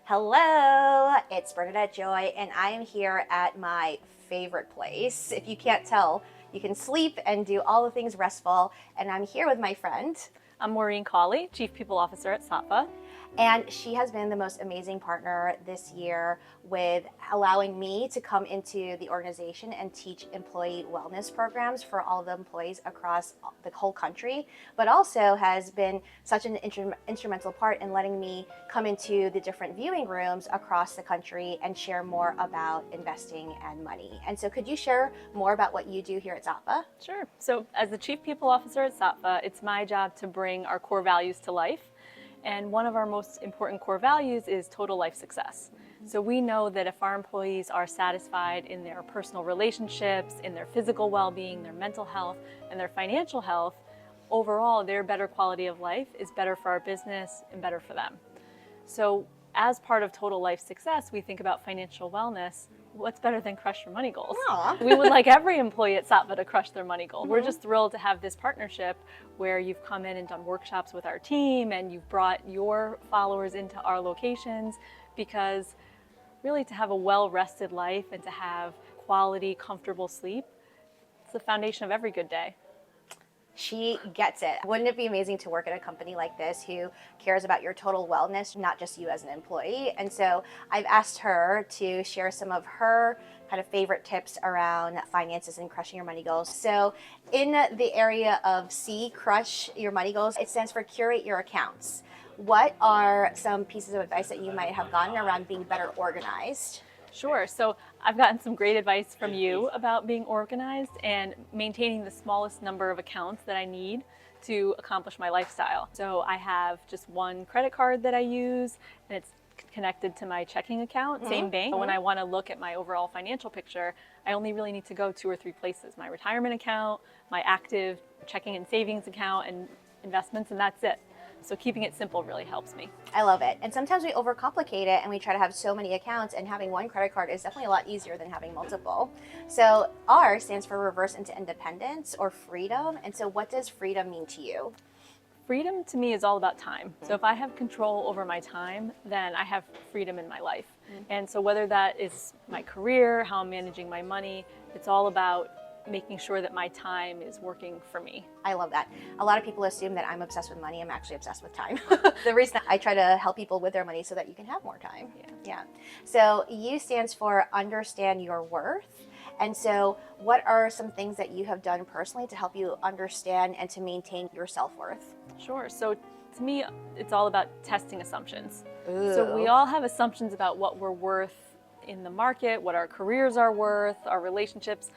Hello, it's Bernadette Joy, and I am here at my favorite place. If you can't tell, you can sleep and do all the things restful, and I'm here with my friend. I'm Maureen Cawley, Chief People Officer at Saatva. And she has been the most amazing partner this year with allowing me to come into the organization and teach employee wellness programs for all of the employees across the whole country, but also has been such an instrumental part in letting me come into the different viewing rooms across the country and share more about investing and money. And so could you share more about what you do here at Saatva? Sure. So as the Chief People Officer at Saatva, it's my job to bring our core values to life. And one of our most important core values is total life success. So we know that if our employees are satisfied in their personal relationships, in their physical well-being, their mental health, and their financial health, overall their better quality of life is better for our business and better for them. So as part of total life success, we think about financial wellness. What's better than crush your money goals? Aww. We would like every employee at Saatva to crush their money goal. We're just thrilled to have this partnership where you've come in and done workshops with our team and you've brought your followers into our locations, because really to have a well-rested life and to have quality, comfortable sleep, it's the foundation of every good day. She gets it. Wouldn't it be amazing to work at a company like this who cares about your total wellness, not just you as an employee? And so I've asked her to share some of her kind of favorite tips around finances and crushing your money goals. So in the area of C, crush your money goals, it stands for Curate Your Accounts. What are some pieces of advice that you might have gotten around being better organized? Sure. So I've gotten some great advice from you about being organized and maintaining the smallest number of accounts that I need to accomplish my lifestyle. So I have just one credit card that I use, and it's connected to my checking account, same bank. When I want to look at my overall financial picture, I only really need to go 2 or 3 places: my retirement account, my active checking and savings account, and investments, and that's it. So keeping it simple really helps me. I love it. And sometimes we overcomplicate it and we try to have so many accounts, and having one credit card is definitely a lot easier than having multiple. So R stands for reverse into independence or freedom. And so what does freedom mean to you? Freedom to me is all about time. So if I have control over my time, then I have freedom in my life. And so whether that is my career, how I'm managing my money, it's all about making sure that my time is working for me. I love that. A lot of people assume that I'm obsessed with money. I'm actually obsessed with time. The reason I try to help people with their money so that you can have more time. Yeah. So U stands for understand your worth. And so what are some things that you have done personally to help you understand and to maintain your self-worth? Sure. So to me, it's all about testing assumptions. Ooh. So we all have assumptions about what we're worth in the market, what our careers are worth, our relationships.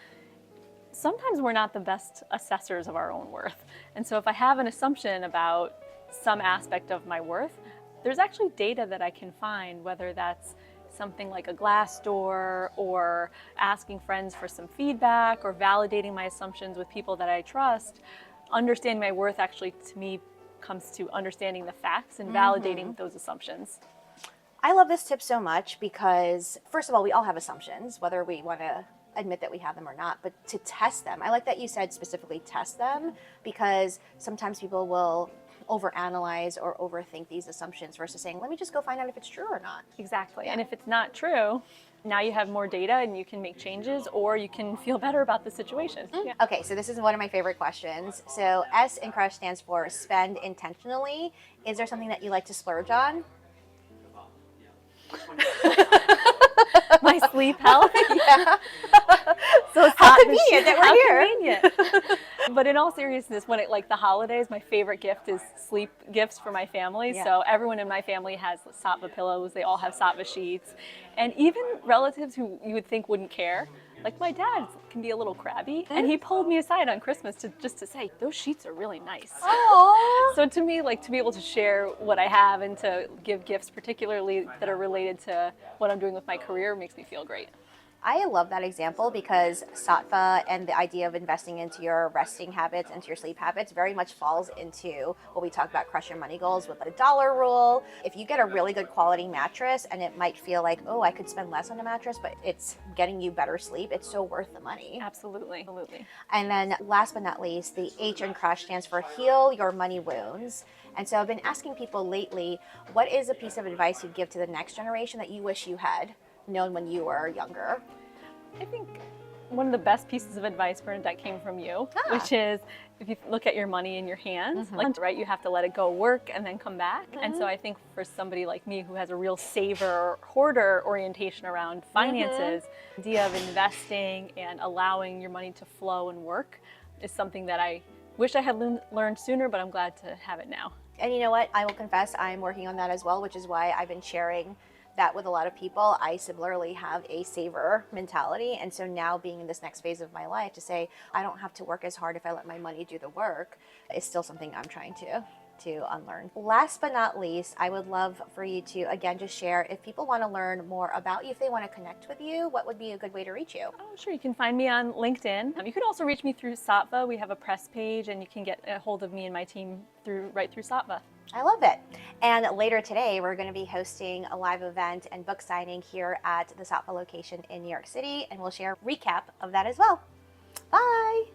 Sometimes we're not the best assessors of our own worth. And so if I have an assumption about some aspect of my worth, there's actually data that I can find, whether that's something like a Glassdoor or asking friends for some feedback or validating my assumptions with people that I trust. Understanding my worth actually, to me, comes to understanding the facts and validating those assumptions. I love this tip so much because, first of all, we all have assumptions, whether we want to admit that we have them or not, but to test them. I like that you said specifically test them, because sometimes people will overanalyze or overthink these assumptions versus saying, let me just go find out if it's true or not. Exactly. And if it's not true, now you have more data and you can make changes, or you can feel better about the situation. Yeah. Okay, so this is one of my favorite questions. So S in crush stands for spend intentionally. Is there something that you like to splurge on? My sleep health. Yeah. So How convenient that we're here. Convenient. But in all seriousness, when it, like the holidays, my favorite gift is sleep gifts for my family. Yeah. So everyone in my family has Saatva pillows. They all have Saatva sheets. And even relatives who you would think wouldn't care, like my dad can be a little crabby, and he pulled me aside on Christmas to say, those sheets are really nice. Aww. So to me, like to be able to share what I have and to give gifts particularly that are related to what I'm doing with my career makes me feel great. I love that example because Saatva and the idea of investing into your resting habits, into your sleep habits, very much falls into what we talk about crush your money goals with the dollar rule. If you get a really good quality mattress and it might feel like, oh, I could spend less on a mattress, but it's getting you better sleep, it's so worth the money. Absolutely. Absolutely. And then last but not least, the H in crush stands for heal your money wounds. And so I've been asking people lately, what is a piece of advice you'd give to the next generation that you wish you had known when you were younger? I think one of the best pieces of advice, Bernadette, came from you, Ah. which is if you look at your money in your hands, like, right, you have to let it go work and then come back. And so I think for somebody like me who has a real saver, hoarder orientation around finances, the idea of investing and allowing your money to flow and work is something that I wish I had learned sooner, but I'm glad to have it now. And you know what? I will confess I'm working on that as well, which is why I've been sharing that with a lot of people. I similarly have a saver mentality. And so now being in this next phase of my life to say, I don't have to work as hard if I let my money do the work is still something I'm trying to unlearn. Last but not least, I would love for you to, again, just share if people want to learn more about you, if they want to connect with you, what would be a good way to reach you? Oh, sure. You can find me on LinkedIn. You can also reach me through Saatva. We have a press page, and you can get a hold of me and my team right through Saatva. I love it. And later today, we're going to be hosting a live event and book signing here at the Saatva location in New York City, and we'll share a recap of that as well. Bye.